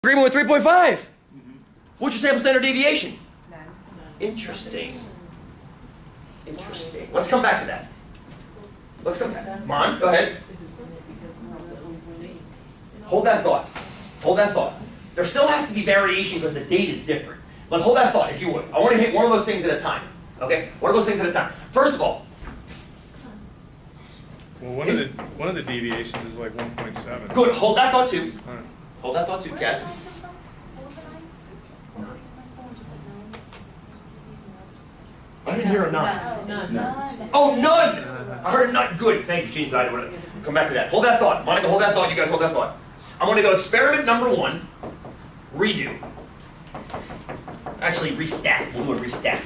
Agreement with 3.5. What's your sample standard deviation? None. Interesting. Interesting. Let's come back to that. Let's come back. Mon, go ahead. Hold that thought. Hold that thought. There still has to be variation because the date is different. But hold that thought, if you would. I want to hit one of those things at a time. Okay? One of those things at a time. First of all. Well, one of the deviations is like 1.7. Good. Hold that thought too. All right. Hold that thought too, Cass. I didn't hear a none. None. Oh, none! I heard a none. Good. Thank you. Change the item. Come back to that. Hold that thought. Monica, hold that thought. You guys hold that thought. I'm going to go experiment number 1. Redo. Actually, restat. We'll do a restat.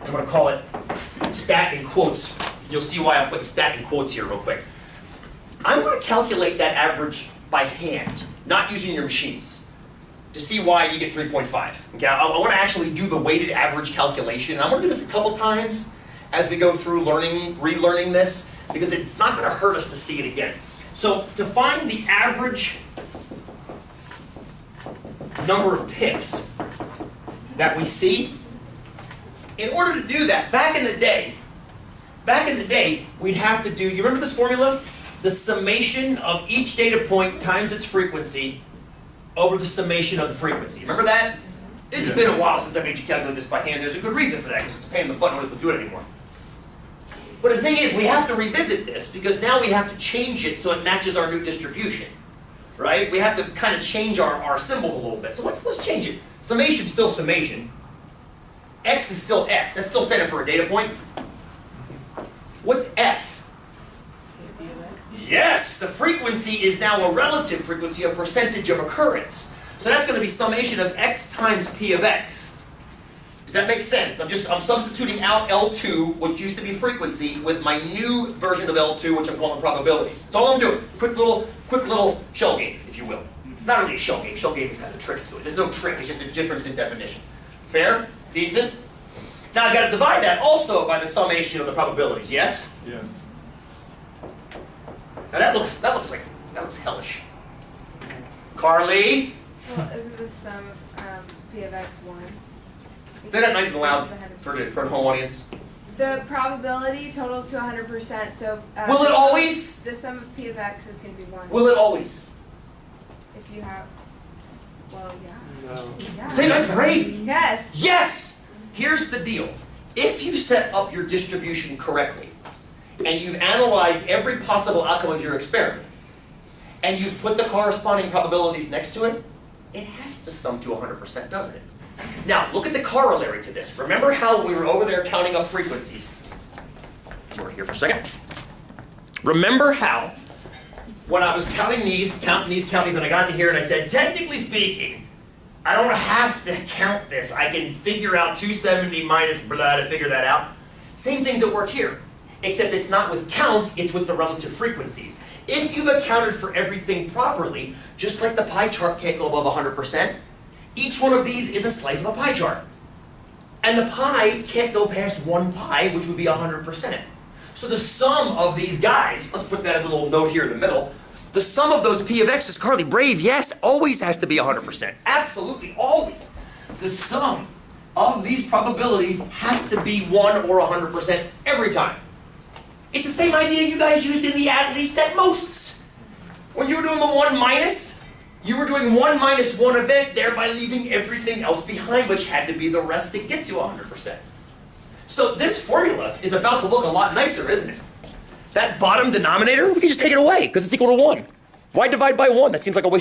I'm going to call it stat in quotes. You'll see why I'm putting stat in quotes here real quick. I'm going to calculate that average by hand, not using your machines, to see why you get 3.5. Okay, I want to actually do the weighted average calculation. I'm going to do this a couple times as we go through relearning this, because it's not going to hurt us to see it again. So to find the average number of pips that we see, in order to do that, back in the day, we'd have to do, you remember this formula? The summation of each data point times its frequency over the summation of the frequency. Remember that? This has been a while since I made you calculate this by hand. There's a good reason for that, because it's a pain in the butt. Nobody wants to do it anymore. But the thing is, we have to revisit this, because now we have to change it so it matches our new distribution. Right? We have to kind of change our symbol a little bit. So let's change it. Summation is still summation. X is still X. That's still standing for a data point. What's F? Yes, the frequency is now a relative frequency, a percentage of occurrence. So that's going to be summation of x times p of x. Does that make sense? I'm substituting out L2, which used to be frequency, with my new version of L2, which I'm calling probabilities. That's all I'm doing. Quick little shell game, if you will. Not really a shell game. Shell game has a trick to it. There's no trick. It's just a difference in definition. Fair? Decent? Now I've got to divide that also by the summation of the probabilities. Yes? Yeah. Now that looks hellish. Carly? Well, isn't the sum of p of x 1? Say that nice and loud for the home audience. The probability totals to 100%, so... Will it always? The sum of p of x is going to be 1. Will it always? If you have... Well, yeah. No. Yeah. Say that's brave. Yes. Yes! Here's the deal. If you set up your distribution correctly, and you've analyzed every possible outcome of your experiment, and you've put the corresponding probabilities next to it, it has to sum to 100%, doesn't it? Now, look at the corollary to this. Remember how we were over there counting up frequencies? Over here for a second. Remember how, when I was counting these, and I got to here and I said, technically speaking, I don't have to count this. I can figure out 270 minus blah to figure that out. Same things that work here. Except it's not with counts, it's with the relative frequencies. If you've accounted for everything properly, just like the pie chart can't go above 100%, each one of these is a slice of a pie chart. And the pie can't go past 1 pi, which would be 100%. So the sum of these guys, let's put that as a little note here in the middle, the sum of those p of x is, Carly, brave, yes, always has to be 100%. Absolutely, always. The sum of these probabilities has to be 1 or 100% every time. It's the same idea you guys used in the at least at mosts. When you were doing the 1 minus, you were doing 1 minus 1 event, thereby leaving everything else behind, which had to be the rest to get to 100%. So this formula is about to look a lot nicer, isn't it? That bottom denominator, we can just take it away, because it's equal to 1. Why divide by 1? That seems like a waste.